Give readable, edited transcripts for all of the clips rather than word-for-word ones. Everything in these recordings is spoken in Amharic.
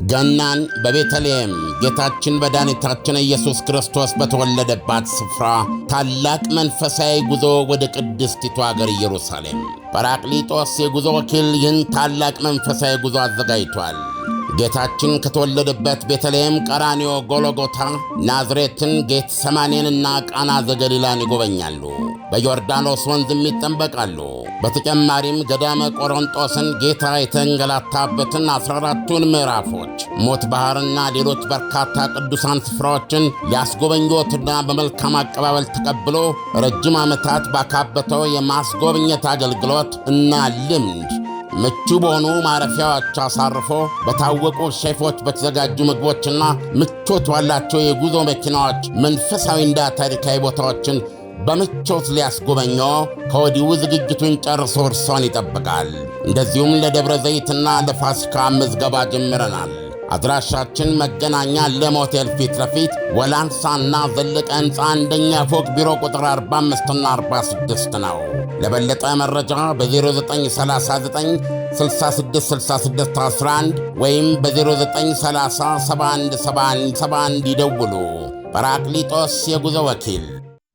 ገናን በቤተልሔም ጌታችን መድኃኒታችን ኢየሱስ ክርስቶስ በተወለደባት ስፍራ ታላቅ መንፈሳዊ ጉዞ ወደ ቅድስቲቱ አገር ኢየሩሳሌም ጰራቅሊጦስ የጉዞ ወኪል ይህን ታላቅ መንፈሳዊ ጉዞ አዘጋጅቷል። ጌታችን ከተወለደበት ቤተልሔም፣ ቀራንዮ፣ ጎልጎታ፣ ናዝሬትን፣ ጌቴሰማኔንና ቃና ዘገሊላን ይጎበኛሉ። በዮርዳኖስ ወንዝም ይጠመቃሉ። በተጨማሪም ገዳመ ቆሮንጦስን ጌታ የተንገላታበትን 14ቱን ምዕራፎች፣ ሞት ባሕርና ሌሎች በርካታ ቅዱሳን ስፍራዎችን ሊያስጎበኞትና በመልካም አቀባበል ተቀብሎ ረጅም ዓመታት ባካበተው የማስጎብኘት አገልግሎት እና ልምድ ምቹ በሆኑ ማረፊያዎች አሳርፎ በታወቁ ሼፎች በተዘጋጁ ምግቦችና ምቾት ባላቸው የጉዞ መኪናዎች መንፈሳዊና ታሪካዊ ቦታዎችን በምቾት ሊያስጎበኞ ከወዲሁ ዝግጅቱን ጨርሶ እርሶን ይጠብቃል። እንደዚሁም ለደብረ ዘይትና ለፋሲካ ምዝገባ ጀምረናል። አድራሻችን መገናኛ ለም ሆቴል ፊት ለፊት ወላንሳና ዘለቀ ሕንፃ አንደኛ ፎቅ ቢሮ ቁጥር 45ና 46 ነው። ለበለጠ መረጃ በ0939 666611 ወይም በ0930717171 ይደውሉ። ጰራቅሊጦስ የጉዞ ወኪል።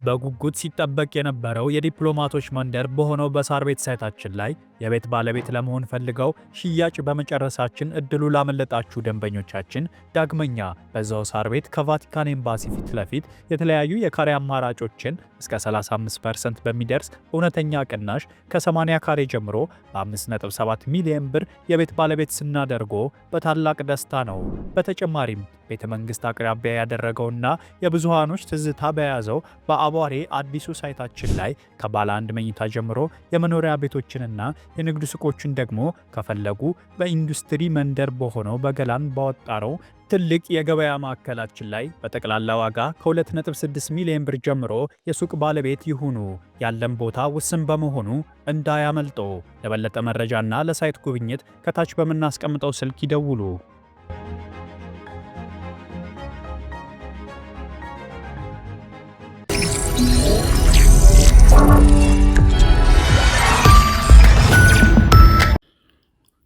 በጉጉት ሲጠበቅ የነበረው የዲፕሎማቶች መንደር በሆነው በሳር ቤት ሳይታችን ላይ የቤት ባለቤት ለመሆን ፈልገው ሽያጭ በመጨረሳችን እድሉ ላመለጣችሁ ደንበኞቻችን ዳግመኛ በዛው ሳር ቤት ከቫቲካን ኤምባሲ ፊት ለፊት የተለያዩ የካሬ አማራጮችን እስከ 35% በሚደርስ እውነተኛ ቅናሽ ከ80 ካሬ ጀምሮ በ5.7 ሚሊዮን ብር የቤት ባለቤት ስናደርጎ በታላቅ ደስታ ነው። በተጨማሪም ቤተ መንግስት አቅራቢያ ያደረገውና የብዙሃኖች ትዝታ በያዘው በአቧሬ አዲሱ ሳይታችን ላይ ከባለ አንድ መኝታ ጀምሮ የመኖሪያ ቤቶችንና የንግድ ሱቆችን ደግሞ ከፈለጉ በኢንዱስትሪ መንደር በሆነው በገላን ባወጣረው ትልቅ የገበያ ማዕከላችን ላይ በጠቅላላ ዋጋ ከ2.6 ሚሊዮን ብር ጀምሮ የሱቅ ባለቤት ይሁኑ። ያለን ቦታ ውስን በመሆኑ እንዳያመልጦ። ለበለጠ መረጃና ለሳይት ጉብኝት ከታች በምናስቀምጠው ስልክ ይደውሉ።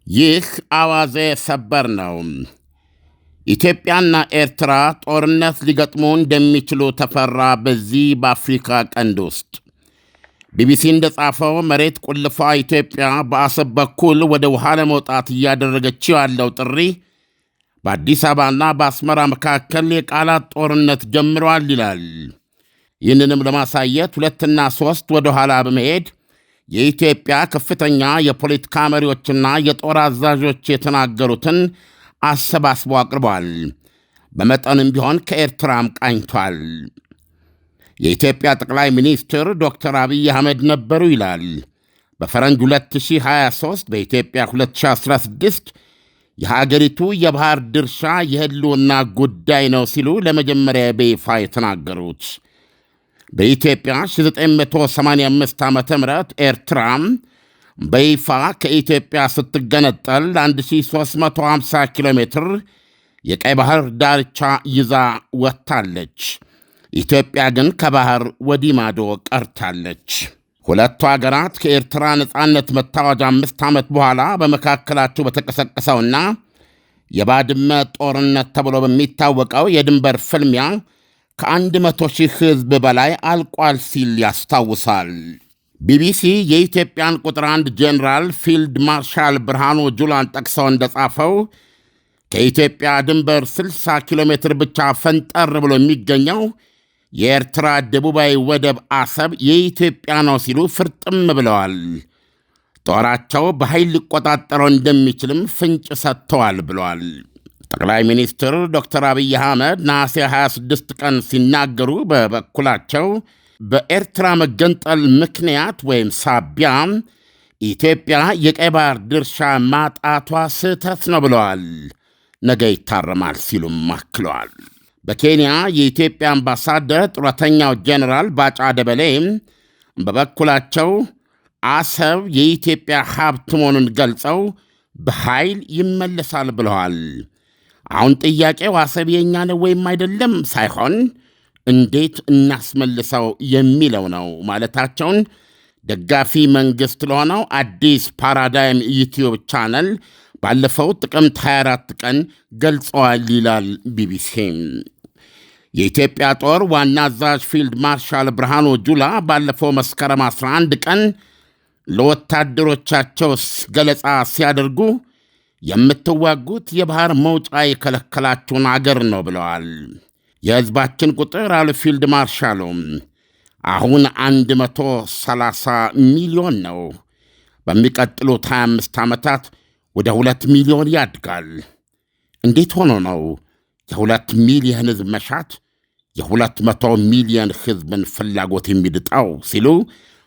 ይህ አዋዜ ሰበር ነው። ኢትዮጵያና ኤርትራ ጦርነት ሊገጥሙ እንደሚችሉ ተፈራ። በዚህ በአፍሪካ ቀንድ ውስጥ ቢቢሲ እንደጻፈው መሬት ቁልፏ ኢትዮጵያ በአሰብ በኩል ወደ ውሃ ለመውጣት እያደረገችው ያለው ጥሪ በአዲስ አበባና በአስመራ መካከል የቃላት ጦርነት ጀምሯል ይላል። ይህንንም ለማሳየት 2 እና 3 ወደ ኋላ በመሄድ የኢትዮጵያ ከፍተኛ የፖለቲካ መሪዎችና የጦር አዛዦች የተናገሩትን አሰባስቦ አቅርቧል። በመጠንም ቢሆን ከኤርትራም ቃኝቷል። የኢትዮጵያ ጠቅላይ ሚኒስትር ዶክተር አብይ አህመድ ነበሩ ይላል። በፈረንጅ 2023 በኢትዮጵያ 2016 የሀገሪቱ የባህር ድርሻ የህልውና ጉዳይ ነው ሲሉ ለመጀመሪያ በይፋ የተናገሩት በኢትዮጵያ 1985 ዓ.ም ኤርትራም በይፋ ከኢትዮጵያ ስትገነጠል 1350 ኪሎ ሜትር የቀይ ባህር ዳርቻ ይዛ ወጥታለች። ኢትዮጵያ ግን ከባህር ወዲህ ማዶ ቀርታለች። ሁለቱ አገራት ከኤርትራ ነጻነት መታወጅ 5 ዓመት በኋላ በመካከላቸው በተቀሰቀሰውና የባድመ ጦርነት ተብሎ በሚታወቀው የድንበር ፍልሚያ ከ100,000 ሕዝብ በላይ አልቋል ሲል ያስታውሳል። ቢቢሲ የኢትዮጵያን ቁጥር 1 ጄኔራል ፊልድ ማርሻል ብርሃኑ ጁላን ጠቅሰው እንደጻፈው ከኢትዮጵያ ድንበር 60 ኪሎ ሜትር ብቻ ፈንጠር ብሎ የሚገኘው የኤርትራ ደቡባዊ ወደብ አሰብ የኢትዮጵያ ነው ሲሉ ፍርጥም ብለዋል። ጦራቸው በኃይል ሊቆጣጠረው እንደሚችልም ፍንጭ ሰጥተዋል ብለዋል። ጠቅላይ ሚኒስትር ዶክተር አብይ አህመድ ነሐሴ 26 ቀን ሲናገሩ በበኩላቸው በኤርትራ መገንጠል ምክንያት ወይም ሳቢያ ኢትዮጵያ የቀይ ባህር ድርሻ ማጣቷ ስህተት ነው ብለዋል። ነገ ይታረማል ሲሉም አክለዋል። በኬንያ የኢትዮጵያ አምባሳደር ጡረተኛው ጄኔራል ባጫ ደበሌ በበኩላቸው አሰብ የኢትዮጵያ ሀብት መሆኑን ገልጸው በኃይል ይመለሳል ብለዋል። አሁን ጥያቄው አሰብ የኛ ነው ወይም አይደለም ሳይሆን እንዴት እናስመልሰው የሚለው ነው ማለታቸውን ደጋፊ መንግሥት ለሆነው አዲስ ፓራዳይም ዩቲዩብ ቻነል ባለፈው ጥቅምት 24 ቀን ገልጸዋል ይላል ቢቢሲ። የኢትዮጵያ ጦር ዋና አዛዥ ፊልድ ማርሻል ብርሃኑ ጁላ ባለፈው መስከረም 11 ቀን ለወታደሮቻቸው ገለጻ ሲያደርጉ የምትዋጉት የባህር መውጫ የከለከላችሁን አገር ነው ብለዋል። የሕዝባችን ቁጥር አሉ ፊልድ ማርሻሉ አሁን 130 ሚሊዮን ነው። በሚቀጥሉት 25 ዓመታት ወደ 2 ሚሊዮን ያድጋል። እንዴት ሆኖ ነው የ2 ሚሊዮን ሕዝብ መሻት የ200 ሚሊዮን ሕዝብን ፍላጎት የሚድጣው ሲሉ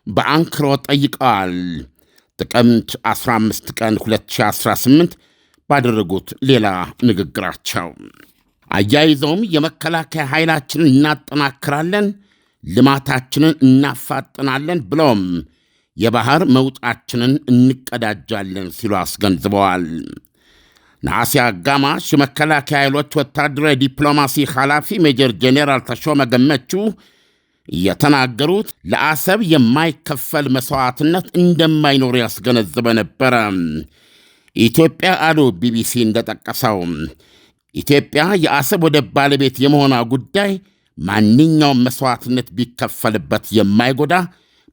በአንክሮ ጠይቀዋል። ጥቅምት 15 ቀን 2018 ባደረጉት ሌላ ንግግራቸው አያይዘውም የመከላከያ ኃይላችንን እናጠናክራለን፣ ልማታችንን እናፋጥናለን፣ ብለውም የባህር መውጫችንን እንቀዳጃለን ሲሉ አስገንዝበዋል። ነሐሴ አጋማሽ የመከላከያ ኃይሎች ወታደራዊ ዲፕሎማሲ ኃላፊ ሜጀር ጄኔራል ተሾመ ገመቹ የተናገሩት ለአሰብ የማይከፈል መሥዋዕትነት እንደማይኖር ያስገነዝበ ነበረ። ኢትዮጵያ አሉ ቢቢሲ እንደጠቀሰው ኢትዮጵያ የአሰብ ወደብ ባለቤት የመሆኗ ጉዳይ ማንኛውም መሥዋዕትነት ቢከፈልበት የማይጎዳ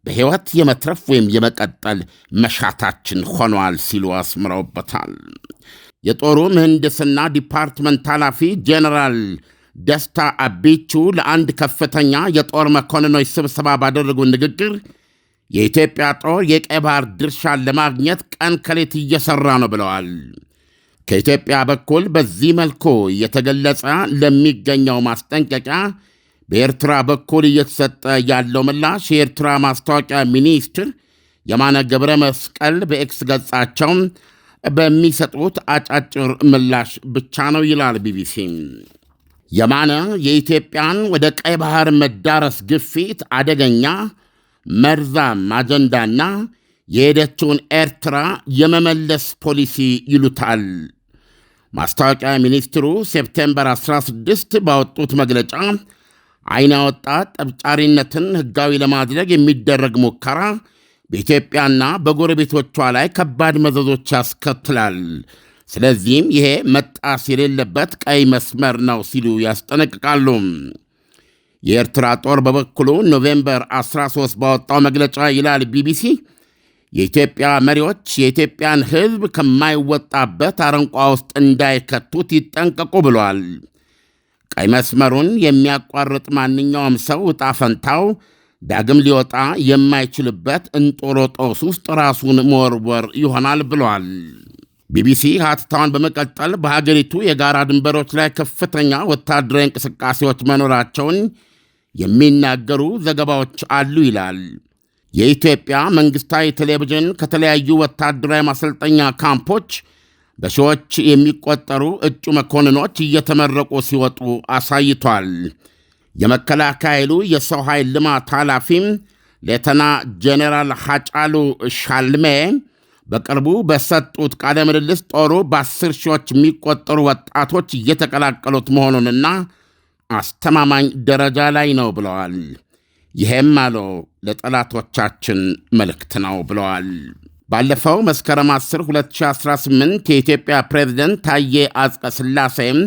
በሕይወት የመትረፍ ወይም የመቀጠል መሻታችን ሆኗል ሲሉ አስምረውበታል። የጦሩ ምህንድስና ዲፓርትመንት ኃላፊ ጄኔራል ደስታ አቢቹ ለአንድ ከፍተኛ የጦር መኮንኖች ስብሰባ ባደረጉ ንግግር የኢትዮጵያ ጦር የቀይ ባህር ድርሻን ለማግኘት ቀን ከሌት እየሠራ ነው ብለዋል። ከኢትዮጵያ በኩል በዚህ መልኩ እየተገለጸ ለሚገኘው ማስጠንቀቂያ በኤርትራ በኩል እየተሰጠ ያለው ምላሽ የኤርትራ ማስታወቂያ ሚኒስትር የማነ ገብረ መስቀል በኤክስ ገጻቸው በሚሰጡት አጫጭር ምላሽ ብቻ ነው ይላል ቢቢሲ። የማነ የኢትዮጵያን ወደ ቀይ ባህር መዳረስ ግፊት አደገኛ መርዛም አጀንዳና የሄደችውን ኤርትራ የመመለስ ፖሊሲ ይሉታል። ማስታወቂያ ሚኒስትሩ ሴፕቴምበር 16 ባወጡት መግለጫ ዓይን ያወጣ ጠብጫሪነትን ሕጋዊ ለማድረግ የሚደረግ ሙከራ በኢትዮጵያና በጎረቤቶቿ ላይ ከባድ መዘዞች ያስከትላል፣ ስለዚህም ይሄ መጣስ የሌለበት ቀይ መስመር ነው ሲሉ ያስጠነቅቃሉ። የኤርትራ ጦር በበኩሉ ኖቬምበር 13 ባወጣው መግለጫ ይላል ቢቢሲ የኢትዮጵያ መሪዎች የኢትዮጵያን ሕዝብ ከማይወጣበት አረንቋ ውስጥ እንዳይከቱት ይጠንቀቁ ብሏል። ቀይ መስመሩን የሚያቋርጥ ማንኛውም ሰው ዕጣ ፈንታው ዳግም ሊወጣ የማይችልበት እንጦሮጦስ ውስጥ ራሱን መወርወር ይሆናል ብሏል። ቢቢሲ ሀተታውን በመቀጠል በሀገሪቱ የጋራ ድንበሮች ላይ ከፍተኛ ወታደራዊ እንቅስቃሴዎች መኖራቸውን የሚናገሩ ዘገባዎች አሉ ይላል። የኢትዮጵያ መንግሥታዊ ቴሌቪዥን ከተለያዩ ወታደራዊ ማሰልጠኛ ካምፖች በሺዎች የሚቆጠሩ እጩ መኮንኖች እየተመረቁ ሲወጡ አሳይቷል። የመከላከያ ኃይሉ የሰው ኃይል ልማት ኃላፊም ሌተና ጄኔራል ሐጫሉ ሻልሜ በቅርቡ በሰጡት ቃለ ምልልስ ጦሩ በ10 ሺዎች የሚቆጠሩ ወጣቶች እየተቀላቀሉት መሆኑንና አስተማማኝ ደረጃ ላይ ነው ብለዋል። ይሄም አለው ለጠላቶቻችን መልእክት ነው ብለዋል። ባለፈው መስከረም 10 2018 የኢትዮጵያ ፕሬዝደንት ታዬ አጽቀ ሥላሴም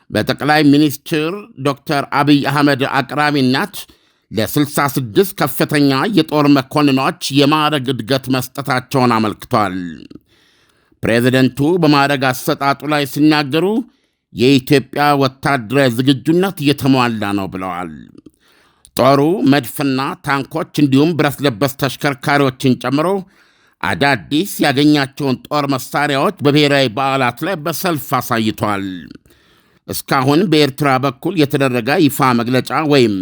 በጠቅላይ ሚኒስትር ዶክተር አብይ አህመድ አቅራቢነት ለ66 ከፍተኛ የጦር መኮንኖች የማዕረግ እድገት መስጠታቸውን አመልክቷል። ፕሬዝደንቱ በማዕረግ አሰጣጡ ላይ ሲናገሩ የኢትዮጵያ ወታደራዊ ዝግጁነት እየተሟላ ነው ብለዋል። ጦሩ መድፍና ታንኮች እንዲሁም ብረት ለበስ ተሽከርካሪዎችን ጨምሮ አዳዲስ ያገኛቸውን ጦር መሳሪያዎች በብሔራዊ በዓላት ላይ በሰልፍ አሳይቷል። እስካሁን በኤርትራ በኩል የተደረገ ይፋ መግለጫ ወይም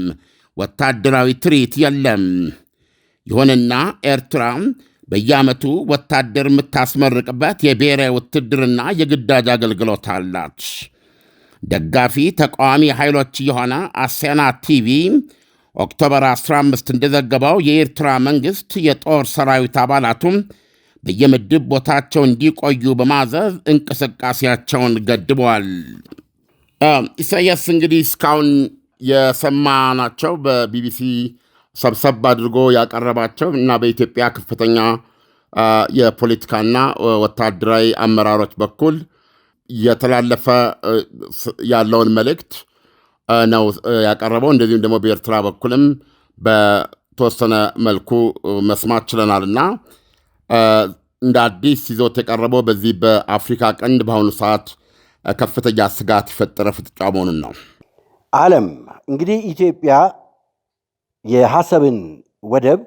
ወታደራዊ ትርኢት የለም። ይሁንና ኤርትራ በየዓመቱ ወታደር የምታስመርቅበት የብሔራዊ ውትድርና የግዳጅ አገልግሎት አላት። ደጋፊ ተቃዋሚ ኃይሎች የሆነ አሴና ቲቪ ኦክቶበር 15 እንደዘገበው የኤርትራ መንግሥት የጦር ሰራዊት አባላቱም በየምድብ ቦታቸው እንዲቆዩ በማዘዝ እንቅስቃሴያቸውን ገድበዋል። ኢሳያስ እንግዲህ እስካሁን የሰማናቸው በቢቢሲ ሰብሰብ አድርጎ ያቀረባቸው እና በኢትዮጵያ ከፍተኛ የፖለቲካና ወታደራዊ አመራሮች በኩል የተላለፈ ያለውን መልእክት ነው ያቀረበው። እንደዚሁም ደግሞ በኤርትራ በኩልም በተወሰነ መልኩ መስማት ችለናልና እንደ አዲስ ይዞት የቀረበው በዚህ በአፍሪካ ቀንድ በአሁኑ ሰዓት ከፍተኛ ስጋት የፈጠረ ፍጥጫ መሆኑን ነው። ዓለም እንግዲህ ኢትዮጵያ የአሰብን ወደብ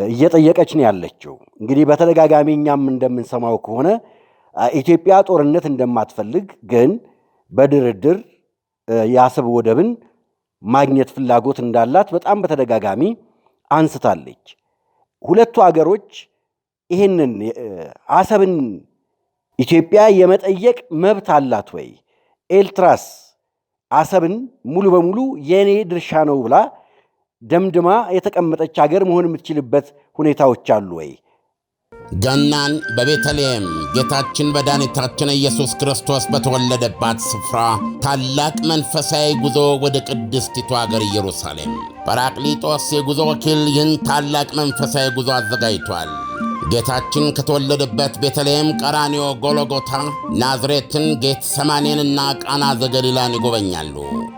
እየጠየቀች ነው ያለችው። እንግዲህ በተደጋጋሚ እኛም እንደምንሰማው ከሆነ ኢትዮጵያ ጦርነት እንደማትፈልግ ግን በድርድር የአሰብ ወደብን ማግኘት ፍላጎት እንዳላት በጣም በተደጋጋሚ አንስታለች። ሁለቱ አገሮች ይህንን አሰብን ኢትዮጵያ የመጠየቅ መብት አላት ወይ? ኤርትራስ አሰብን ሙሉ በሙሉ የኔ ድርሻ ነው ብላ ደምድማ የተቀመጠች ሀገር መሆን የምትችልበት ሁኔታዎች አሉ ወይ? ገናን በቤተልሔም ጌታችን መድኃኒታችን ኢየሱስ ክርስቶስ በተወለደባት ስፍራ ታላቅ መንፈሳዊ ጉዞ ወደ ቅድስቲቱ አገር ኢየሩሳሌም ጰራቅሊጦስ የጉዞ ወኪል ይህን ታላቅ መንፈሳዊ ጉዞ አዘጋጅቷል። ጌታችን ከተወለደበት ቤተልሔም፣ ቀራንዮ፣ ጎልጎታ፣ ናዝሬትን፣ ጌት ሰማኔንና ቃና ዘገሊላን ይጎበኛሉ።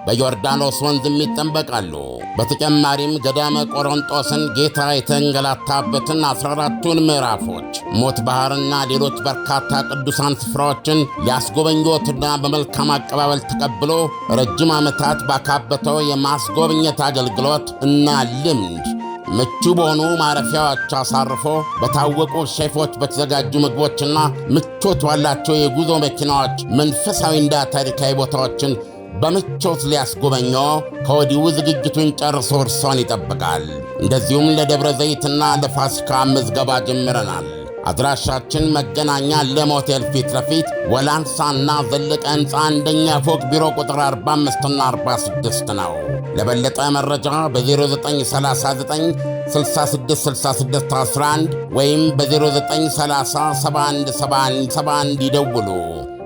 በዮርዳኖስ ወንዝም ይጠንበቃሉ። በተጨማሪም ገዳመ ቆሮንጦስን ጌታ የተንገላታበትን 14ቱን ምዕራፎች፣ ሞት ባሕርና ሌሎች በርካታ ቅዱሳን ስፍራዎችን ሊያስጎበኞትና በመልካም አቀባበል ተቀብሎ ረጅም ዓመታት ባካበተው የማስጎብኘት አገልግሎት እና ልምድ ምቹ በሆኑ ማረፊያዎች አሳርፎ በታወቁ ሼፎች በተዘጋጁ ምግቦችና ምቾት ባላቸው የጉዞ መኪናዎች መንፈሳዊና ታሪካዊ ቦታዎችን በምቾት ሊያስጎበኞ ከወዲሁ ዝግጅቱን ጨርሶ እርሶን ይጠብቃል። እንደዚሁም ለደብረ ዘይትና ለፋሲካ ምዝገባ ጀምረናል። አድራሻችን መገናኛ ለም ሆቴል ፊት ለፊት ወላንሳና ዘለቀ ሕንፃ አንደኛ ፎቅ ቢሮ ቁጥር 45ና 46 ነው። ለበለጠ መረጃ በ0939 666611 ወይም በ0930717171 ይደውሉ።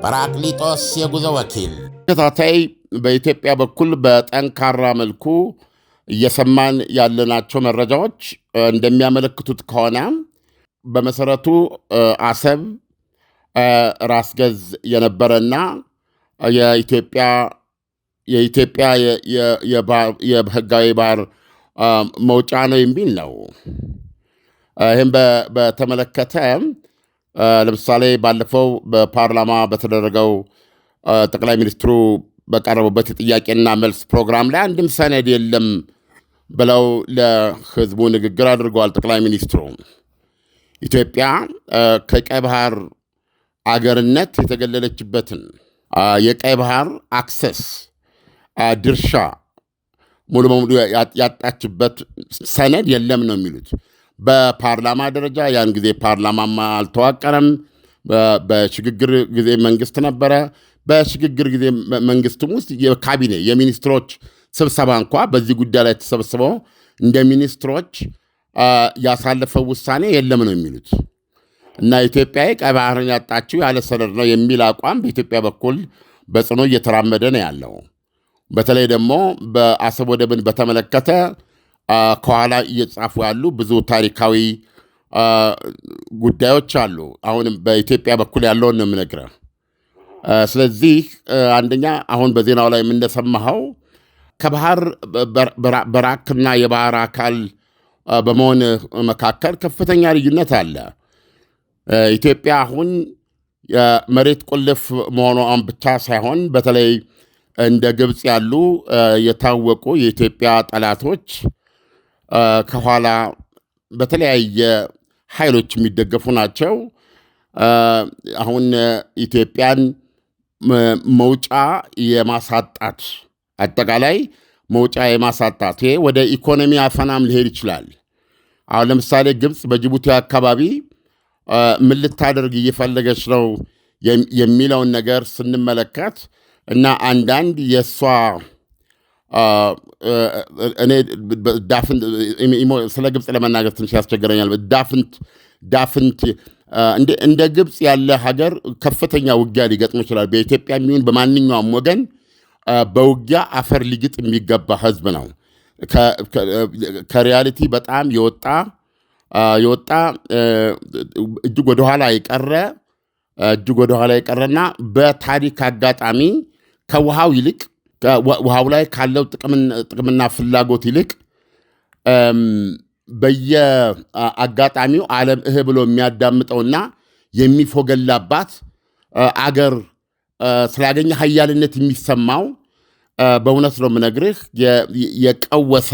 ጰራቅሊጦስ የጉዞ ወኪል። ተከታታይ በኢትዮጵያ በኩል በጠንካራ መልኩ እየሰማን ያለናቸው መረጃዎች እንደሚያመለክቱት ከሆነ በመሰረቱ አሰብ ራስ ገዝ የነበረና የኢትዮጵያ የህጋዊ ባህር መውጫ ነው የሚል ነው። ይህም በተመለከተ ለምሳሌ ባለፈው በፓርላማ በተደረገው ጠቅላይ ሚኒስትሩ በቀረቡበት የጥያቄና መልስ ፕሮግራም ላይ አንድም ሰነድ የለም ብለው ለህዝቡ ንግግር አድርገዋል። ጠቅላይ ሚኒስትሩ ኢትዮጵያ ከቀይ ባህር አገርነት የተገለለችበትን የቀይ ባህር አክሰስ ድርሻ ሙሉ በሙሉ ያጣችበት ሰነድ የለም ነው የሚሉት። በፓርላማ ደረጃ ያን ጊዜ ፓርላማማ አልተዋቀረም። በሽግግር ጊዜ መንግስት ነበረ። በሽግግር ጊዜ መንግስትም ውስጥ የካቢኔ የሚኒስትሮች ስብሰባ እንኳ በዚህ ጉዳይ ላይ ተሰብስበው እንደ ሚኒስትሮች ያሳለፈው ውሳኔ የለም ነው የሚሉት እና ኢትዮጵያ ቀይ ባህርን ያጣችው ያለ ሰነድ ነው የሚል አቋም በኢትዮጵያ በኩል በጽኑ እየተራመደ ነው ያለው። በተለይ ደግሞ በአሰብ ወደብን በተመለከተ ከኋላ እየጻፉ ያሉ ብዙ ታሪካዊ ጉዳዮች አሉ። አሁንም በኢትዮጵያ በኩል ያለውን ነው የምነግርህ። ስለዚህ አንደኛ አሁን በዜናው ላይ የምንሰማኸው ከባህር በራክና የባህር አካል በመሆን መካከል ከፍተኛ ልዩነት አለ። ኢትዮጵያ አሁን የመሬት ቁልፍ መሆኗን ብቻ ሳይሆን በተለይ እንደ ግብፅ ያሉ የታወቁ የኢትዮጵያ ጠላቶች ከኋላ በተለያየ ኃይሎች የሚደገፉ ናቸው። አሁን ኢትዮጵያን መውጫ የማሳጣት አጠቃላይ መውጫ የማሳጣት ይሄ ወደ ኢኮኖሚ አፈናም ሊሄድ ይችላል። አሁን ለምሳሌ ግብፅ በጅቡቲ አካባቢ ምን ልታደርግ እየፈለገች ነው የሚለውን ነገር ስንመለከት እና አንዳንድ የእሷ እኔ ስለ ግብፅ ለመናገር ትንሽ ያስቸግረኛል። ዳፍንት እንደ ግብፅ ያለ ሀገር ከፍተኛ ውጊያ ሊገጥሙ ይችላል። በኢትዮጵያ የሚሆን በማንኛውም ወገን በውጊያ አፈር ሊግጥ የሚገባ ህዝብ ነው። ከሪያሊቲ በጣም የወጣ የወጣ እጅግ ወደኋላ የቀረና በታሪክ አጋጣሚ ከውሃው ይልቅ ውሃው ላይ ካለው ጥቅምና ፍላጎት ይልቅ በየአጋጣሚው ዓለም ብሎ የሚያዳምጠውና የሚፎገላባት አገር ስላገኘ ሀያልነት የሚሰማው በእውነት ነው የምነግርህ የቀወሰ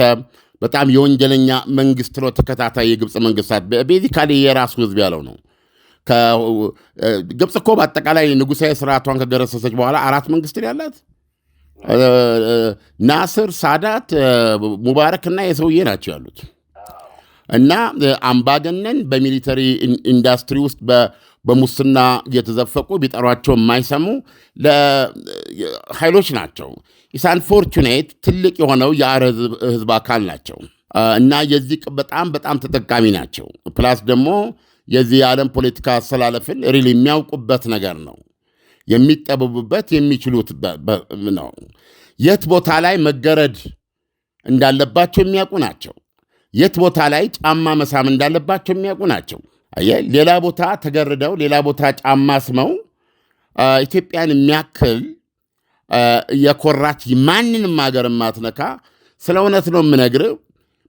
በጣም የወንጀለኛ መንግስት ነው። ተከታታይ የግብፅ መንግስታት ቤዚካሊ የራሱ ህዝብ ያለው ነው። ግብፅ እኮ በአጠቃላይ ንጉሳዊ ስርዓቷን ከገረሰሰች በኋላ 4 መንግስት ያላት ናስር፣ ሳዳት፣ ሙባረክ እና የሰውዬ ናቸው ያሉት እና አምባገነን በሚሊተሪ ኢንዱስትሪ ውስጥ በሙስና የተዘፈቁ ቢጠሯቸው የማይሰሙ ኃይሎች ናቸው። ኢሳንፎርቹኔት ትልቅ የሆነው የአረብ ህዝብ አካል ናቸው እና የዚህ በጣም ተጠቃሚ ናቸው። ፕላስ ደግሞ የዚህ የዓለም ፖለቲካ አሰላለፍን ሪል የሚያውቁበት ነገር ነው። የሚጠበቡበት የሚችሉት ነው። የት ቦታ ላይ መገረድ እንዳለባቸው የሚያውቁ ናቸው። የት ቦታ ላይ ጫማ መሳም እንዳለባቸው የሚያውቁ ናቸው። ሌላ ቦታ ተገርደው ሌላ ቦታ ጫማ ስመው ኢትዮጵያን የሚያክል የኮራች ማንንም ሀገር ማትነካ ስለ እውነት ነው የምነግርህ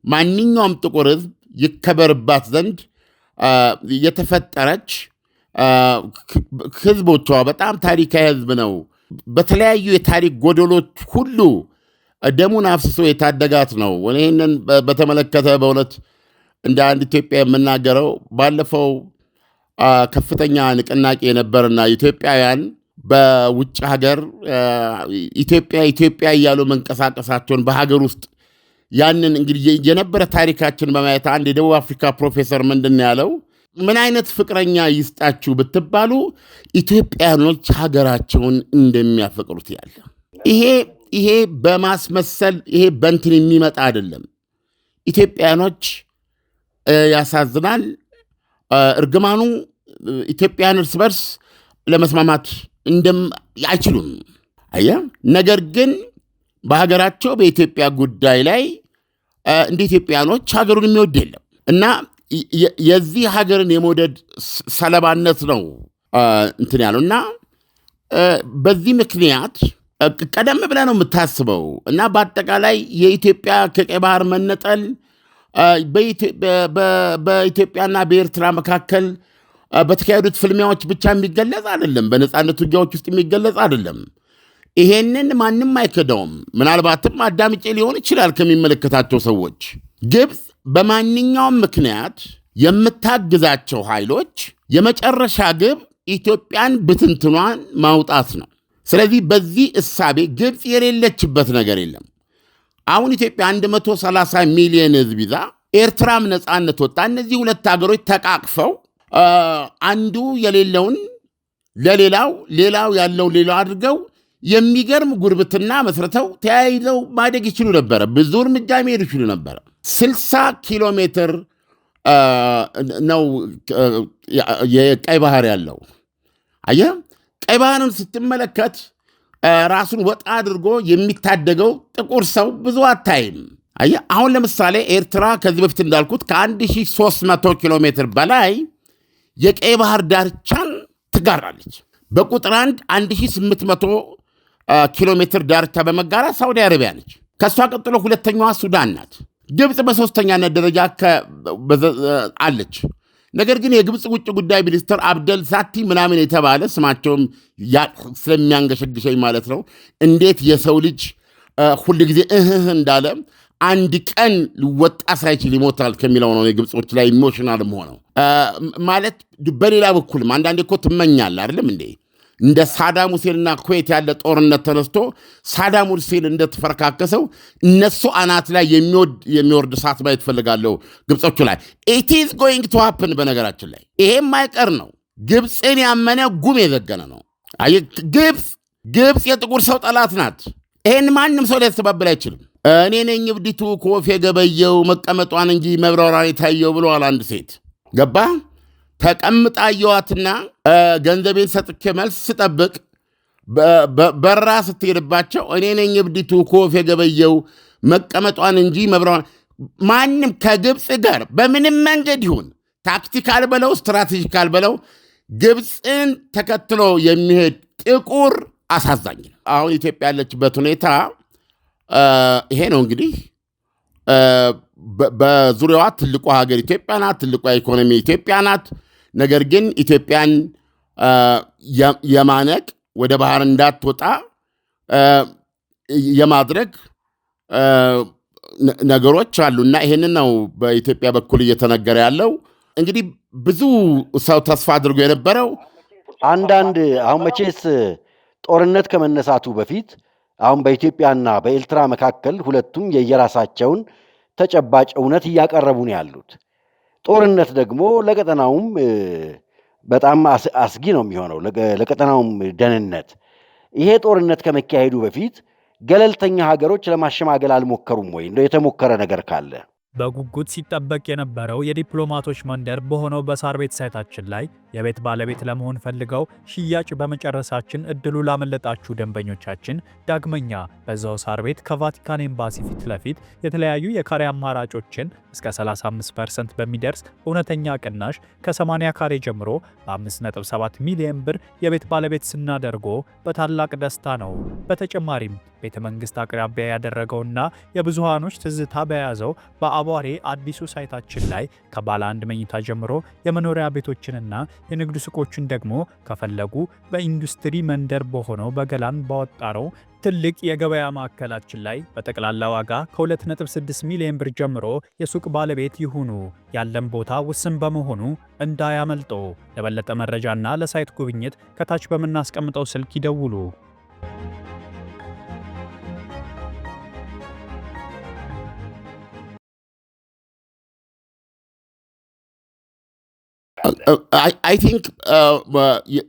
ማንኛውም ጥቁር ህዝብ ይከበርባት ዘንድ የተፈጠረች ህዝቦቿ በጣም ታሪካዊ ህዝብ ነው። በተለያዩ የታሪክ ጎደሎች ሁሉ ደሙን አፍስሶ የታደጋት ነው። ይህንን በተመለከተ በእውነት እንደ አንድ ኢትዮጵያ የምናገረው ባለፈው ከፍተኛ ንቅናቄ የነበርና ኢትዮጵያውያን በውጭ ሀገር ኢትዮጵያ እያሉ መንቀሳቀሳቸውን በሀገር ውስጥ ያንን እንግዲህ የነበረ ታሪካችን በማየት አንድ የደቡብ አፍሪካ ፕሮፌሰር ምንድን ያለው ምን አይነት ፍቅረኛ ይስጣችሁ ብትባሉ ኢትዮጵያኖች ሀገራቸውን እንደሚያፈቅሩት ያለ ይሄ በማስመሰል ይሄ በእንትን የሚመጣ አይደለም። ኢትዮጵያኖች ያሳዝናል። እርግማኑ ኢትዮጵያን እርስ በርስ ለመስማማት አይችሉም። ነገር ግን በሀገራቸው በኢትዮጵያ ጉዳይ ላይ እንደ ኢትዮጵያኖች ሀገሩን የሚወድ የለም እና የዚህ ሀገርን የመውደድ ሰለባነት ነው እንትን ያለው እና በዚህ ምክንያት ቀደም ብለህ ነው የምታስበው እና በአጠቃላይ የኢትዮጵያ ከቀይ ባህር መነጠል በኢትዮጵያና በኤርትራ መካከል በተካሄዱት ፍልሚያዎች ብቻ የሚገለጽ አይደለም። በነፃነት ውጊያዎች ውስጥ የሚገለጽ አይደለም። ይሄንን ማንም አይክደውም። ምናልባትም አዳምጬ ሊሆን ይችላል ከሚመለከታቸው ሰዎች ግብፅ በማንኛውም ምክንያት የምታግዛቸው ኃይሎች የመጨረሻ ግብ ኢትዮጵያን ብትንትኗን ማውጣት ነው። ስለዚህ በዚህ እሳቤ ግብፅ የሌለችበት ነገር የለም። አሁን ኢትዮጵያ 130 ሚሊዮን ህዝብ ይዛ ኤርትራም ነፃነት ወጣ። እነዚህ ሁለት ሀገሮች ተቃቅፈው አንዱ የሌለውን ለሌላው ሌላው ያለውን ሌላው አድርገው የሚገርም ጉርብትና መስርተው ተያይዘው ማደግ ይችሉ ነበረ። ብዙ እርምጃ መሄድ ይችሉ ነበረ። 60 ኪሎ ሜትር ነው የቀይ ባህር ያለው። አየህ፣ ቀይ ባህርን ስትመለከት ራሱን ወጣ አድርጎ የሚታደገው ጥቁር ሰው ብዙ አታይም። አየህ፣ አሁን ለምሳሌ ኤርትራ ከዚህ በፊት እንዳልኩት ከ1300 ኪሎ ሜትር በላይ የቀይ ባህር ዳርቻን ትጋራለች። በቁጥር 1800 ኪሎ ሜትር ዳርቻ በመጋራት ሳውዲ አረቢያ ነች። ከእሷ ቀጥሎ ሁለተኛዋ ሱዳን ናት። ግብፅ በሦስተኛነት ደረጃ አለች። ነገር ግን የግብፅ ውጭ ጉዳይ ሚኒስትር አብደል ሳቲ ምናምን የተባለ ስማቸውም ስለሚያንገሸግሸኝ ማለት ነው እንዴት የሰው ልጅ ሁል ጊዜ እንዳለ አንድ ቀን ሊወጣ ሳይችል ይሞታል ከሚለው ነው የግብፆች ላይ ኢሞሽናል ሆነው ማለት። በሌላ በኩልም አንዳንዴ እኮ ትመኛለህ አይደለም እንዴ? እንደ ሳዳም ሁሴንና ኩዌት ያለ ጦርነት ተነስቶ ሳዳም ሁሴን እንደተፈረካከሰው እነሱ አናት ላይ የሚወርድ እሳት ማየት ፈልጋለሁ ግብፆቹ ላይ። ኢት ኢዝ ጎይንግ ቱ ሃፕን። በነገራችን ላይ ይሄም አይቀር ነው። ግብፅን ያመነ ጉም የዘገነ ነው። ግብፅ የጥቁር ሰው ጠላት ናት። ይሄን ማንም ሰው ሊያስተባብል አይችልም። እኔ ነኝ እብዲቱ ከወፍ የገበየው መቀመጧን እንጂ መብረሯን የታየው ብለዋል አንድ ሴት። ገባ ተቀምጣ አየዋትና ገንዘቤን ሰጥቼ መልስ ስጠብቅ በራ ስትሄድባቸው እኔ ነኝ እብዲቱ ከወፍ የገበየው መቀመጧን እንጂ መብረሯን። ማንም ከግብፅ ጋር በምንም መንገድ ይሁን ታክቲካል በለው ስትራቴጂካል በለው ግብፅን ተከትሎ የሚሄድ ጥቁር አሳዛኝ ነው። አሁን ኢትዮጵያ ያለችበት ሁኔታ ይሄ ነው እንግዲህ። በዙሪያዋ ትልቋ ሀገር ኢትዮጵያ ናት። ትልቋ ኢኮኖሚ ኢትዮጵያ ናት። ነገር ግን ኢትዮጵያን የማነቅ ወደ ባህር እንዳትወጣ የማድረግ ነገሮች አሉና ይሄንን ነው በኢትዮጵያ በኩል እየተነገረ ያለው። እንግዲህ ብዙ ሰው ተስፋ አድርጎ የነበረው አንዳንድ አሁን መቼስ ጦርነት ከመነሳቱ በፊት አሁን በኢትዮጵያና በኤርትራ መካከል ሁለቱም የየራሳቸውን ተጨባጭ እውነት እያቀረቡ ነው ያሉት። ጦርነት ደግሞ ለቀጠናውም በጣም አስጊ ነው የሚሆነው፣ ለቀጠናውም ደህንነት። ይሄ ጦርነት ከመካሄዱ በፊት ገለልተኛ ሀገሮች ለማሸማገል አልሞከሩም ወይ? እንደው የተሞከረ ነገር ካለ? በጉጉት ሲጠበቅ የነበረው የዲፕሎማቶች መንደር በሆነው በሳር ቤት ሳይታችን ላይ የቤት ባለቤት ለመሆን ፈልገው ሽያጭ በመጨረሳችን እድሉ ላመለጣችሁ ደንበኞቻችን ዳግመኛ በዛው ሳር ቤት ከቫቲካን ኤምባሲ ፊት ለፊት የተለያዩ የካሬ አማራጮችን እስከ 35% በሚደርስ እውነተኛ ቅናሽ ከ80 ካሬ ጀምሮ በ5.7 ሚሊዮን ብር የቤት ባለቤት ስናደርጎ በታላቅ ደስታ ነው። በተጨማሪም ቤተ መንግስት አቅራቢያ ያደረገውና የብዙሃኖች ትዝታ በያዘው በአቧሬ አዲሱ ሳይታችን ላይ ከባለ አንድ መኝታ ጀምሮ የመኖሪያ ቤቶችንና የንግድ ሱቆችን ደግሞ ከፈለጉ በኢንዱስትሪ መንደር በሆነው በገላን ባወጣረው ትልቅ የገበያ ማዕከላችን ላይ በጠቅላላ ዋጋ ከ2.6 ሚሊዮን ብር ጀምሮ የሱቅ ባለቤት ይሁኑ። ያለን ቦታ ውስን በመሆኑ እንዳያመልጦ። ለበለጠ መረጃና ለሳይት ጉብኝት ከታች በምናስቀምጠው ስልክ ይደውሉ። አይ ቲንክ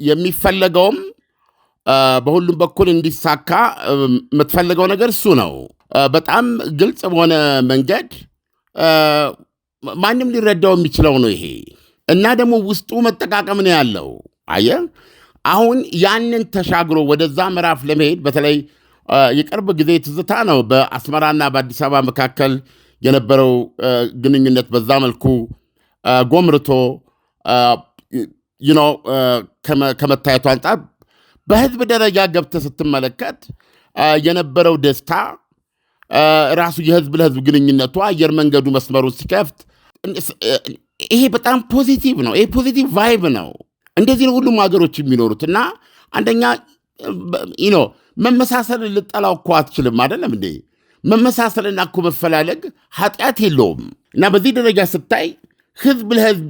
የሚፈለገውም በሁሉም በኩል እንዲሳካ የምትፈልገው ነገር እሱ ነው። በጣም ግልጽ በሆነ መንገድ ማንም ሊረዳው የሚችለው ነው ይሄ እና ደግሞ ውስጡ መጠቃቀም ነው ያለው። አየህ አሁን ያንን ተሻግሮ ወደዛ ምዕራፍ ለመሄድ በተለይ የቅርብ ጊዜ ትዝታ ነው በአስመራና በአዲስ አበባ መካከል የነበረው ግንኙነት በዛ መልኩ ጎምርቶ ከመታየቱ አንጻር በህዝብ ደረጃ ገብተህ ስትመለከት የነበረው ደስታ ራሱ የህዝብ ለህዝብ ግንኙነቱ አየር መንገዱ መስመሩን ሲከፍት ይሄ በጣም ፖዚቲቭ ነው። ይሄ ፖዚቲቭ ቫይብ ነው። እንደዚህ ነው ሁሉም ሀገሮች የሚኖሩት እና አንደኛ መመሳሰልን ልጠላው እኮ አትችልም አይደለም እንዴ? መመሳሰልና እኮ መፈላለግ ኃጢአት የለውም እና በዚህ ደረጃ ስታይ ህዝብ ለህዝብ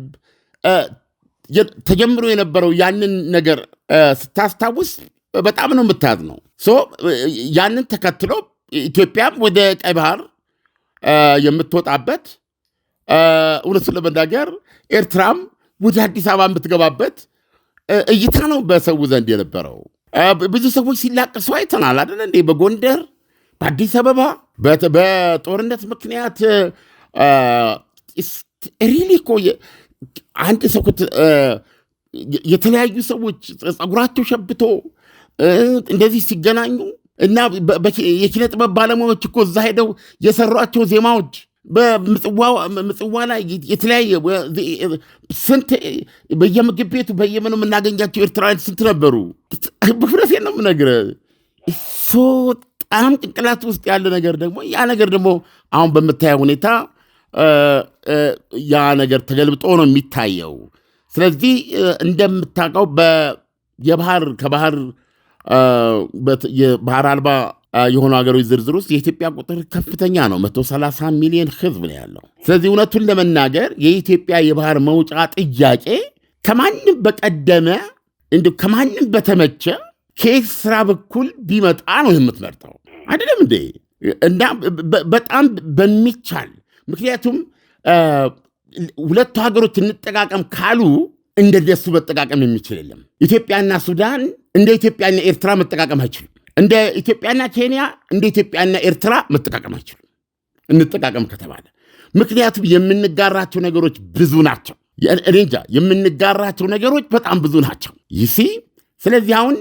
ተጀምሮ የነበረው ያንን ነገር ስታስታውስ በጣም ነው የምታዝነው። ያንን ተከትሎ ኢትዮጵያም ወደ ቀይ ባህር የምትወጣበት እውነቱን ለመናገር ኤርትራም ወደ አዲስ አበባ የምትገባበት እይታ ነው በሰው ዘንድ የነበረው። ብዙ ሰዎች ሲላቀሱ አይተናል አይደል እንዴ? በጎንደር በአዲስ አበባ በጦርነት ምክንያት ሪሊ እኮ አንድ ሰው የተለያዩ ሰዎች ፀጉራቸው ሸብቶ እንደዚህ ሲገናኙ እና የኪነ ጥበብ ባለሙያዎች እኮ እዛ ሄደው የሰሯቸው ዜማዎች በምጽዋ ላይ የተለያየ ስንት በየምግብ ቤቱ በየምኑ የምናገኛቸው ኤርትራውያን ስንት ነበሩ። በፍረሴን ነው የምነግርህ። እሱ በጣም ጭንቅላት ውስጥ ያለ ነገር ደግሞ ያ ነገር ደግሞ አሁን በምታየው ሁኔታ ያ ነገር ተገልብጦ ነው የሚታየው። ስለዚህ እንደምታውቀው ከባህር አልባ የሆኑ ሀገሮች ዝርዝር ውስጥ የኢትዮጵያ ቁጥር ከፍተኛ ነው። 130 ሚሊዮን ህዝብ ነው ያለው። ስለዚህ እውነቱን ለመናገር የኢትዮጵያ የባህር መውጫ ጥያቄ ከማንም በቀደመ እንዲሁ ከማንም በተመቸ ከኤርትራ በኩል ቢመጣ ነው የምትመርጠው አይደለም እንዴ? እና በጣም በሚቻል ምክንያቱም ሁለቱ ሀገሮች እንጠቃቀም ካሉ እንደደሱ መጠቃቀም የሚችል የለም። ኢትዮጵያና ሱዳን እንደ ኢትዮጵያና ኤርትራ መጠቃቀም አይችሉም። እንደ ኢትዮጵያና ኬንያ እንደ ኢትዮጵያና ኤርትራ መጠቃቀም አይችሉም እንጠቃቀም ከተባለ። ምክንያቱም የምንጋራቸው ነገሮች ብዙ ናቸው። እኔ እንጃ የምንጋራቸው ነገሮች በጣም ብዙ ናቸው ይሲ። ስለዚህ አሁን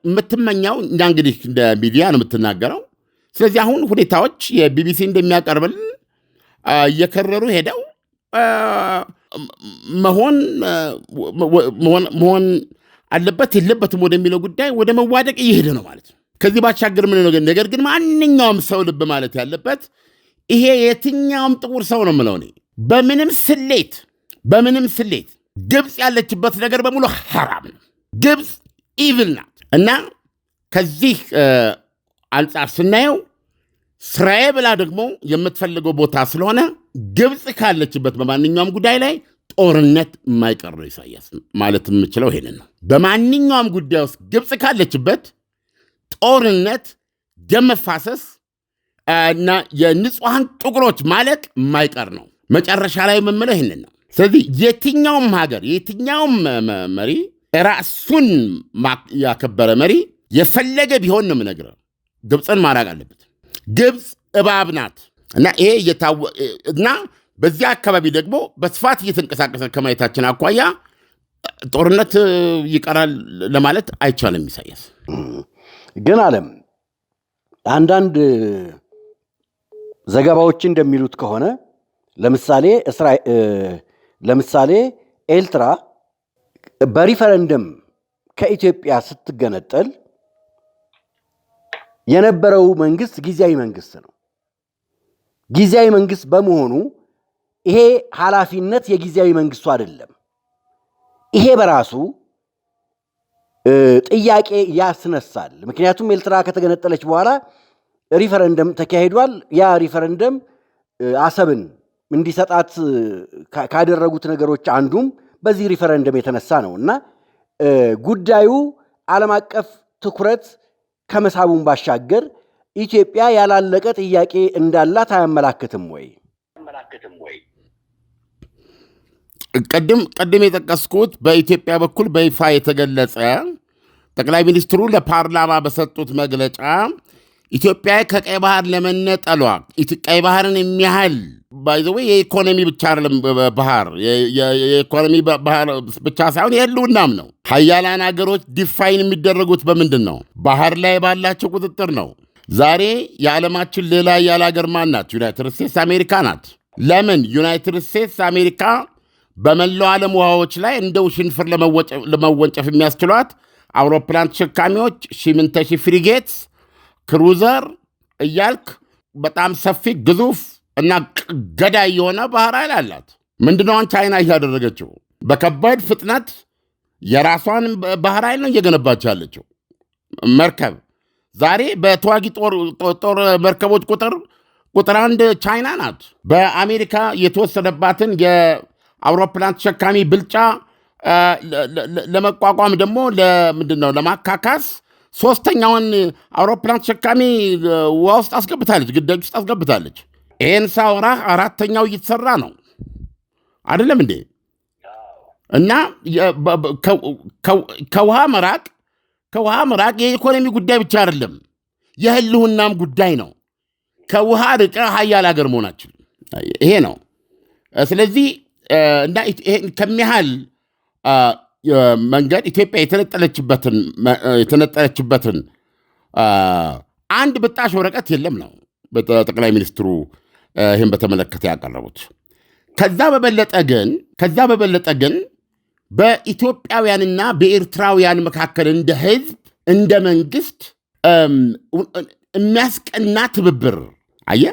የምትመኛው እንግዲህ እንደ ሚዲያ ነው የምትናገረው። ስለዚህ አሁን ሁኔታዎች የቢቢሲ እንደሚያቀርብልን እየከረሩ ሄደው መሆን አለበት የለበትም ወደሚለው ጉዳይ ወደ መዋደቅ እየሄደ ነው ማለት ነው። ከዚህ ባሻገር ምን ነው ነገር ግን ማንኛውም ሰው ልብ ማለት ያለበት ይሄ የትኛውም ጥቁር ሰው ነው የምለው እኔ በምንም ስሌት ግብፅ ያለችበት ነገር በሙሉ ሐራም ነው። ግብፅ ኢቪል ናት እና ከዚህ አንጻር ስናየው ስራዬ ብላ ደግሞ የምትፈልገው ቦታ ስለሆነ ግብፅ ካለችበት በማንኛውም ጉዳይ ላይ ጦርነት የማይቀር ነው። ኢሳያስ ማለት የምችለው ይሄንን ነው። በማንኛውም ጉዳይ ውስጥ ግብፅ ካለችበት ጦርነት፣ ደም መፋሰስ እና የንጹሐን ጥቁሮች ማለቅ የማይቀር ነው። መጨረሻ ላይ የምምለው ይህንን ነው። ስለዚህ የትኛውም ሀገር የትኛውም መሪ ራሱን ያከበረ መሪ የፈለገ ቢሆን ነው የምነግርህ ግብፅን ማራቅ አለበት። ግብፅ እባብ ናት እና ይሄ እና በዚህ አካባቢ ደግሞ በስፋት እየተንቀሳቀሰ ከማየታችን አኳያ ጦርነት ይቀራል ለማለት አይቻልም። ኢሳያስ ግን አለም አንዳንድ ዘገባዎች እንደሚሉት ከሆነ ለምሳሌ ኤርትራ በሪፈረንደም ከኢትዮጵያ ስትገነጠል የነበረው መንግስት ጊዜያዊ መንግስት ነው። ጊዜያዊ መንግስት በመሆኑ ይሄ ኃላፊነት የጊዜያዊ መንግስቱ አይደለም። ይሄ በራሱ ጥያቄ ያስነሳል። ምክንያቱም ኤርትራ ከተገነጠለች በኋላ ሪፈረንደም ተካሂዷል። ያ ሪፈረንደም አሰብን እንዲሰጣት ካደረጉት ነገሮች አንዱም በዚህ ሪፈረንደም የተነሳ ነው እና ጉዳዩ ዓለም አቀፍ ትኩረት ከመሳቡን ባሻገር ኢትዮጵያ ያላለቀ ጥያቄ እንዳላት አያመላክትም ወይ? ቀደም የጠቀስኩት በኢትዮጵያ በኩል በይፋ የተገለጸ ጠቅላይ ሚኒስትሩ ለፓርላማ በሰጡት መግለጫ ኢትዮጵያ ከቀይ ባህር ለመነጠሏ ቀይ ባህርን የሚያህል ባይዘዌ የኢኮኖሚ ብቻ አይደለም ባህር የኢኮኖሚ ባህር ብቻ ሳይሆን የህልውናም ነው። ሀያላን ሀገሮች ዲፋይን የሚደረጉት በምንድን ነው? ባህር ላይ ባላቸው ቁጥጥር ነው። ዛሬ የዓለማችን ሌላ ያለ ሀገር ማን ናት? ዩናይትድ ስቴትስ አሜሪካ ናት። ለምን? ዩናይትድ ስቴትስ አሜሪካ በመላው ዓለም ውሃዎች ላይ እንደው ሽንፍር ለመወንጨፍ የሚያስችሏት አውሮፕላን ተሸካሚዎች፣ ሺህ ፍሪጌትስ፣ ክሩዘር እያልክ በጣም ሰፊ ግዙፍ እና ገዳይ የሆነ ባህር ኃይል አላት። ምንድነውን ቻይና እያደረገችው? በከባድ ፍጥነት የራሷን ባህር ኃይል ነው እየገነባች ያለችው። መርከብ ዛሬ በተዋጊ ጦር መርከቦች ቁጥር አንድ ቻይና ናት። በአሜሪካ የተወሰደባትን የአውሮፕላን ተሸካሚ ብልጫ ለመቋቋም ደግሞ ምንድነው ለማካካስ ሶስተኛውን አውሮፕላን ተሸካሚ ውሃ ውስጥ አስገብታለች፣ ግዳጅ ውስጥ አስገብታለች። ይህን ሳውራ አራተኛው እየተሰራ ነው አይደለም እንዴ? እና ከውሃ መራቅ የኢኮኖሚ ጉዳይ ብቻ አይደለም፣ የህልውናም ጉዳይ ነው። ከውሃ ርቀ ሀያል ሀገር መሆናችን ይሄ ነው። ስለዚህ እና ከሚያህል መንገድ ኢትዮጵያ የተነጠለችበትን አንድ ብጣሽ ወረቀት የለም ነው ጠቅላይ ሚኒስትሩ ይህን በተመለከተ ያቀረቡት። ከዛ በበለጠ ግን በኢትዮጵያውያንና በኤርትራውያን መካከል እንደ ህዝብ እንደ መንግስት የሚያስቀና ትብብር አየ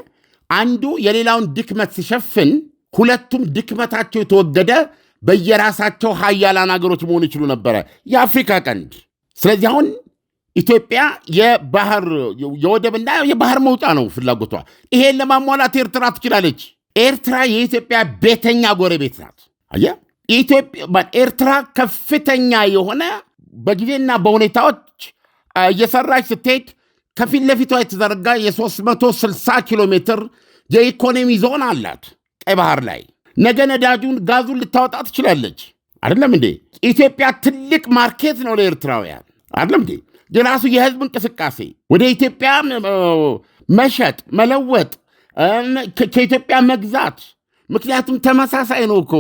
አንዱ የሌላውን ድክመት ሲሸፍን ሁለቱም ድክመታቸው የተወገደ በየራሳቸው ሀያላን ሀገሮች መሆን ይችሉ ነበረ የአፍሪካ ቀንድ። ስለዚህ አሁን ኢትዮጵያ የወደብና የባህር መውጫ ነው ፍላጎቷ። ይሄን ለማሟላት ኤርትራ ትችላለች። ኤርትራ የኢትዮጵያ ቤተኛ ጎረቤት ናት። አየህ ኤርትራ ከፍተኛ የሆነ በጊዜና በሁኔታዎች እየሰራች ስትሄድ ከፊት ለፊቷ የተዘረጋ የ360 ኪሎ ሜትር የኢኮኖሚ ዞን አላት ቀይ ባህር ላይ። ነገ ነዳጁን ጋዙን ልታወጣ ትችላለች። አይደለም እንዴ? ኢትዮጵያ ትልቅ ማርኬት ነው ለኤርትራውያን። አይደለም እንዴ? የራሱ የህዝብ እንቅስቃሴ ወደ ኢትዮጵያ መሸጥ፣ መለወጥ፣ ከኢትዮጵያ መግዛት። ምክንያቱም ተመሳሳይ ነው እኮ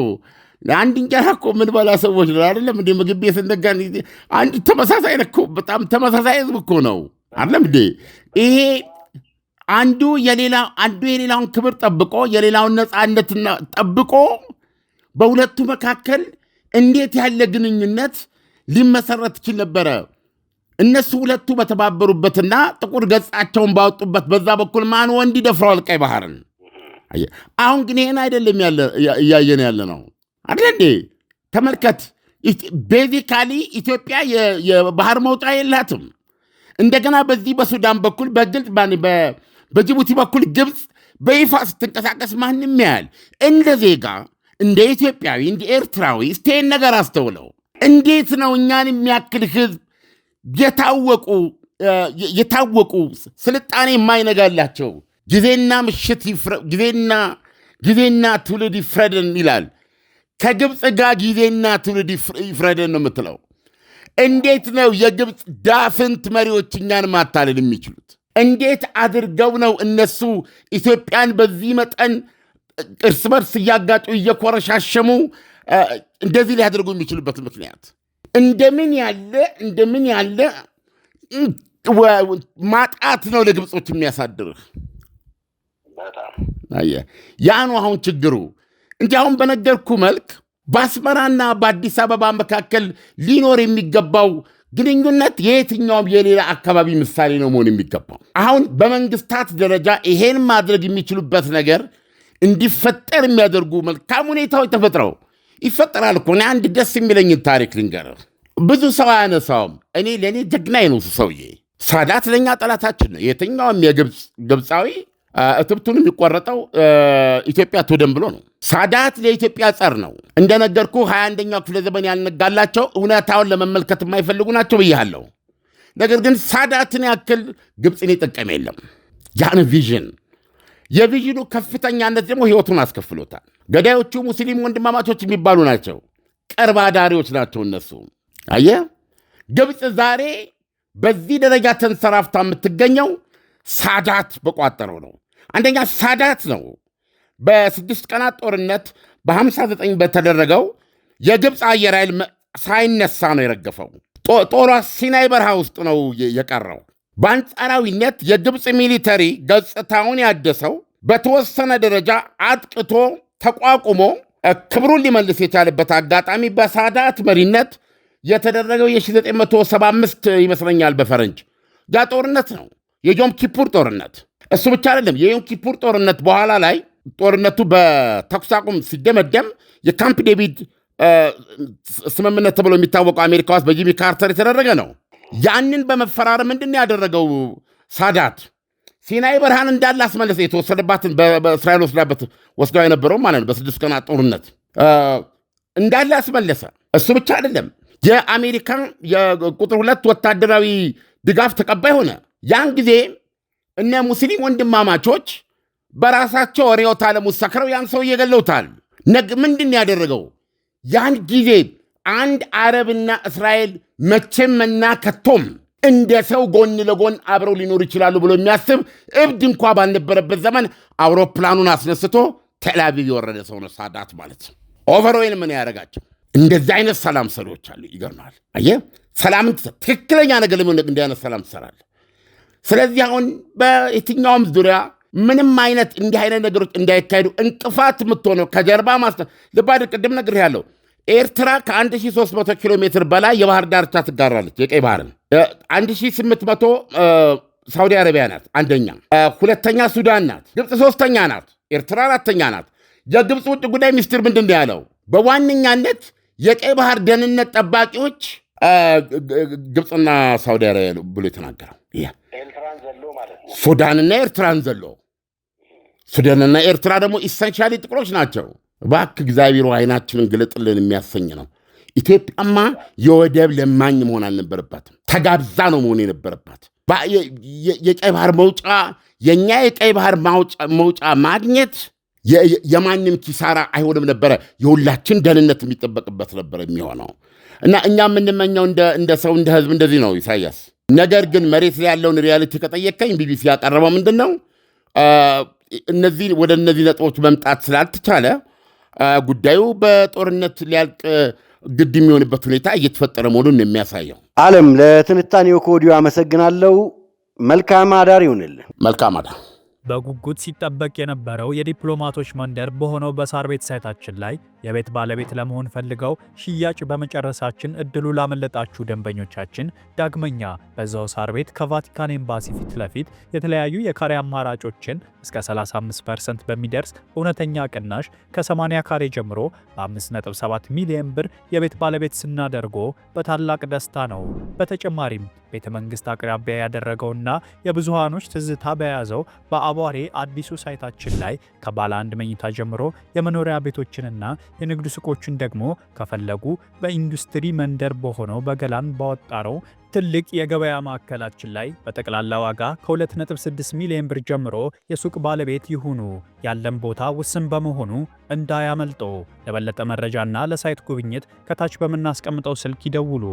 አንድ እንጀራ እኮ ምን በላ ሰዎች ነው አይደለም እንዴ? ምግብ ቤት እንደጋን አንድ ተመሳሳይ ነው እኮ፣ በጣም ተመሳሳይ ህዝብ እኮ ነው አይደለም እንዴ? ይሄ አንዱ የሌላውን ክብር ጠብቆ የሌላውን ነፃነትና ጠብቆ በሁለቱ መካከል እንዴት ያለ ግንኙነት ሊመሰረት ይችል ነበረ? እነሱ ሁለቱ በተባበሩበትና ጥቁር ገጻቸውን ባወጡበት በዛ በኩል ማን ወንድ ይደፍረዋል ቀይ ባህርን? አሁን ግን ይሄን አይደለም እያየን ያለ ነው አይደል? ተመልከት። ቤዚካሊ ኢትዮጵያ የባህር መውጫ የላትም። እንደገና በዚህ በሱዳን በኩል በግልጽ በጅቡቲ በኩል ግብፅ በይፋ ስትንቀሳቀስ ማንም ያያል። እንደ ዜጋ፣ እንደ ኢትዮጵያዊ፣ እንደ ኤርትራዊ ስቴን ነገር አስተውለው። እንዴት ነው እኛን የሚያክል ህዝብ የታወቁ ስልጣኔ የማይነጋላቸው ጊዜና ትውልድ ይፍረደን ይላል። ከግብፅ ጋር ጊዜና ትውልድ ይፍረደን ነው የምትለው። እንዴት ነው የግብፅ ዳፍንት መሪዎች እኛን ማታለል የሚችሉት? እንዴት አድርገው ነው እነሱ ኢትዮጵያን በዚህ መጠን እርስ በርስ እያጋጩ እየኮረሻሸሙ እንደዚህ ሊያደርጉ የሚችሉበት ምክንያት እንደምን ያለ ማጣት ነው ለግብጾች የሚያሳድርህ። ያ ነው አሁን ችግሩ። እንጂ አሁን በነገርኩ መልክ በአስመራና በአዲስ አበባ መካከል ሊኖር የሚገባው ግንኙነት የየትኛውም የሌላ አካባቢ ምሳሌ ነው መሆን የሚገባው። አሁን በመንግስታት ደረጃ ይሄን ማድረግ የሚችሉበት ነገር እንዲፈጠር የሚያደርጉ መልካም ሁኔታዎች ተፈጥረው ይፈጠራል እኮ። እኔ አንድ ደስ የሚለኝን ታሪክ ልንገርህ። ብዙ ሰው አያነሳውም። ለእኔ ጀግናዬ ነው ሰውዬ። ሳዳት ለእኛ ጠላታችን ነው። የትኛውም ግብፃዊ እትብቱን የሚቆረጠው ኢትዮጵያ ትውደም ብሎ ነው። ሳዳት ለኢትዮጵያ ጸር ነው። እንደነገርኩ 21ኛው ክፍለ ዘመን ያልነጋላቸው እውነታውን ለመመልከት የማይፈልጉ ናቸው ብያለሁ። ነገር ግን ሳዳትን ያክል ግብፅን የጠቀመ የለም። ያን ቪዥን የቪዥኑ ከፍተኛነት ደግሞ ህይወቱን አስከፍሎታል። ገዳዮቹ ሙስሊም ወንድማማቾች የሚባሉ ናቸው። ቅርብ አዳሪዎች ናቸው እነሱ። አየህ፣ ግብፅ ዛሬ በዚህ ደረጃ ተንሰራፍታ የምትገኘው ሳዳት በቋጠረው ነው። አንደኛ ሳዳት ነው። በ6 ቀናት ጦርነት በ59 በተደረገው የግብፅ አየር ኃይል ሳይነሳ ነው የረገፈው። ጦሯ ሲናይ በረሃ ውስጥ ነው የቀረው። በአንጻራዊነት የግብፅ ሚሊተሪ ገጽታውን ያደሰው በተወሰነ ደረጃ አጥቅቶ ተቋቁሞ ክብሩን ሊመልስ የቻለበት አጋጣሚ በሳዳት መሪነት የተደረገው የ1975 ይመስለኛል በፈረንጅ ያ ጦርነት ነው፣ የዮም ኪፑር ጦርነት። እሱ ብቻ አይደለም። የዮም ኪፑር ጦርነት በኋላ ላይ ጦርነቱ በተኩስ አቁም ሲደመደም የካምፕ ዴቪድ ስምምነት ተብሎ የሚታወቀው አሜሪካ ውስጥ በጂሚ ካርተር የተደረገ ነው። ያንን በመፈራረም ምንድን ያደረገው ሳዳት ሲናይ በረሃን እንዳለ አስመለሰ። የተወሰደባትን በእስራኤል ወስዳው የነበረው ማለት ነው በ6 ቀናት ጦርነት እንዳለ አስመለሰ። እሱ ብቻ አይደለም። የአሜሪካ የቁጥር 2 ወታደራዊ ድጋፍ ተቀባይ ሆነ። ያን ጊዜ እነ ሙስሊም ወንድማማቾች በራሳቸው ርዕዮተ ዓለም ውስጥ ሰክረው ያን ሰው እየገለውታል። ምንድን ያደረገው? ያን ጊዜ አንድ አረብና እስራኤል መቼምና ከቶም እንደ ሰው ጎን ለጎን አብረው ሊኖሩ ይችላሉ ብሎ የሚያስብ እብድ እንኳ ባልነበረበት ዘመን አውሮፕላኑን አስነስቶ ቴልአቪቭ የወረደ ሰው ነው ሳዳት ማለት። ኦቨርዌል ምን ያደረጋቸው? እንደዚህ አይነት ሰላም ሰሪዎች አሉ። ይገርማል። አየህ፣ ሰላምን ትክክለኛ ነገር ለምን እንዲህ አይነት ሰላም ትሰራል? ስለዚህ አሁን በየትኛውም ዙሪያ ምንም አይነት እንዲህ አይነት ነገሮች እንዳይካሄዱ እንቅፋት የምትሆነው ከጀርባ ልባድ ቅድም ነግሬሃለሁ። ኤርትራ ከ1300 ኪሎ ሜትር በላይ የባህር ዳርቻ ትጋራለች። የቀይ ባህርን 1800 ሳውዲ አረቢያ ናት አንደኛ፣ ሁለተኛ ሱዳን ናት፣ ግብፅ ሶስተኛ ናት፣ ኤርትራ አራተኛ ናት። የግብፅ ውጭ ጉዳይ ሚኒስትር ምንድን ነው ያለው? በዋነኛነት የቀይ ባህር ደህንነት ጠባቂዎች ግብፅና ሳውዲ አረቢያ ብሎ የተናገረው ሱዳንና ኤርትራን ዘሎ። ሱዳንና ኤርትራ ደግሞ ኢሰንሻሊ ጥቁሮች ናቸው። እባክህ እግዚአብሔር አይናችንን ግለጥልን የሚያሰኝ ነው። ኢትዮጵያማ የወደብ ለማኝ መሆን አልነበረባትም። ተጋብዛ ነው መሆን የነበረባት። የቀይ ባህር መውጫ የእኛ የቀይ ባህር መውጫ ማግኘት የማንም ኪሳራ አይሆንም ነበረ። የሁላችን ደህንነት የሚጠበቅበት ነበር የሚሆነው እና እኛ የምንመኘው እንደ ሰው እንደ ህዝብ እንደዚህ ነው ኢሳያስ። ነገር ግን መሬት ላይ ያለውን ሪያሊቲ ከጠየቀኝ ቢቢሲ ያቀረበው ምንድን ነው? ወደ እነዚህ ነጥቦች መምጣት ስላልተቻለ ጉዳዩ በጦርነት ሊያልቅ ግድ የሚሆንበት ሁኔታ እየተፈጠረ መሆኑን የሚያሳየው። ዓለም፣ ለትንታኔው ከወዲሁ አመሰግናለሁ። መልካም አዳር ይሁንልን። መልካም አዳር። በጉጉት ሲጠበቅ የነበረው የዲፕሎማቶች መንደር በሆነው በሳር ቤት ሳይታችን ላይ የቤት ባለቤት ለመሆን ፈልገው ሽያጭ በመጨረሳችን እድሉ ላመለጣችሁ ደንበኞቻችን ዳግመኛ በዛው ሳር ቤት ከቫቲካን ኤምባሲ ፊት ለፊት የተለያዩ የካሬ አማራጮችን እስከ 35% በሚደርስ እውነተኛ ቅናሽ ከ80 ካሬ ጀምሮ በ5.7 ሚሊዮን ብር የቤት ባለቤት ስናደርጎ በታላቅ ደስታ ነው። በተጨማሪም ቤተ መንግስት አቅራቢያ ያደረገውና የብዙሃኖች ትዝታ በያዘው በአቧሬ አዲሱ ሳይታችን ላይ ከባለ አንድ መኝታ ጀምሮ የመኖሪያ ቤቶችንና የንግድ ሱቆችን ደግሞ ከፈለጉ በኢንዱስትሪ መንደር በሆነው በገላን ባወጣነው ትልቅ የገበያ ማዕከላችን ላይ በጠቅላላ ዋጋ ከ2.6 ሚሊዮን ብር ጀምሮ የሱቅ ባለቤት ይሁኑ። ያለን ቦታ ውስን በመሆኑ እንዳያመልጦ። ለበለጠ መረጃና ለሳይት ጉብኝት ከታች በምናስቀምጠው ስልክ ይደውሉ።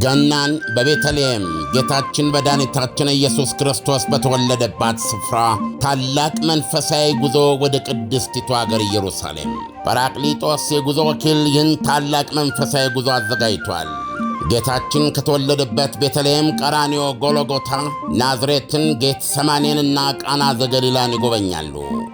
ገናን በቤተልሔም ጌታችን መድኃኒታችን ኢየሱስ ክርስቶስ በተወለደባት ስፍራ ታላቅ መንፈሳዊ ጉዞ ወደ ቅድስቲቱ አገር ኢየሩሳሌም ጰራቅሊጦስ የጉዞ ወኪል ይህን ታላቅ መንፈሳዊ ጉዞ አዘጋጅቷል። ጌታችን ከተወለደበት ቤተልሔም፣ ቀራንዮ፣ ጎልጎታ፣ ናዝሬትን፣ ጌቴሰማኔንና ቃና ዘገሊላን ይጎበኛሉ።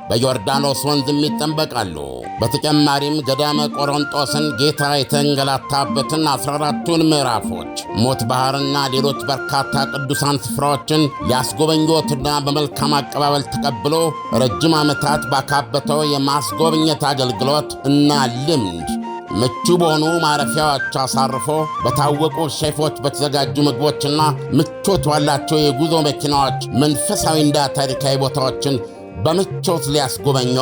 በዮርዳኖስ ወንዝም ይጠመቃሉ። በተጨማሪም ገዳመ ቆሮንጦስን ጌታ የተንገላታበትን 14ቱን ምዕራፎች፣ ሞት ባሕርና ሌሎች በርካታ ቅዱሳን ስፍራዎችን ሊያስጎበኞትና በመልካም አቀባበል ተቀብሎ ረጅም ዓመታት ባካበተው የማስጎብኘት አገልግሎት እና ልምድ ምቹ በሆኑ ማረፊያዎች አሳርፎ በታወቁ ሼፎች በተዘጋጁ ምግቦችና ምቾት ባላቸው የጉዞ መኪናዎች መንፈሳዊና ታሪካዊ ቦታዎችን በምቾት ሊያስጎበኞ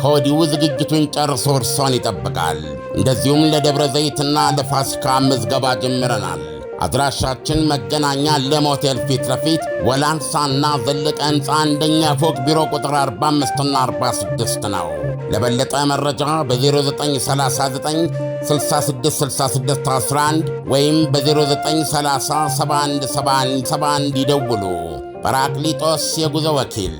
ከወዲሁ ዝግጅቱን ጨርሶ እርሶን ይጠብቃል። እንደዚሁም ለደብረ ዘይትና ለፋሲካ ምዝገባ ጀምረናል። አድራሻችን መገናኛ ለም ሆቴል ፊት ለፊት ወላንሳና ዘለቀ ሕንፃ አንደኛ ፎቅ ቢሮ ቁጥር 45ና 46 ነው። ለበለጠ መረጃ በ0939 666611 ወይም በ0930 717171 ይደውሉ። ጰራቅሊጦስ የጉዞ ወኪል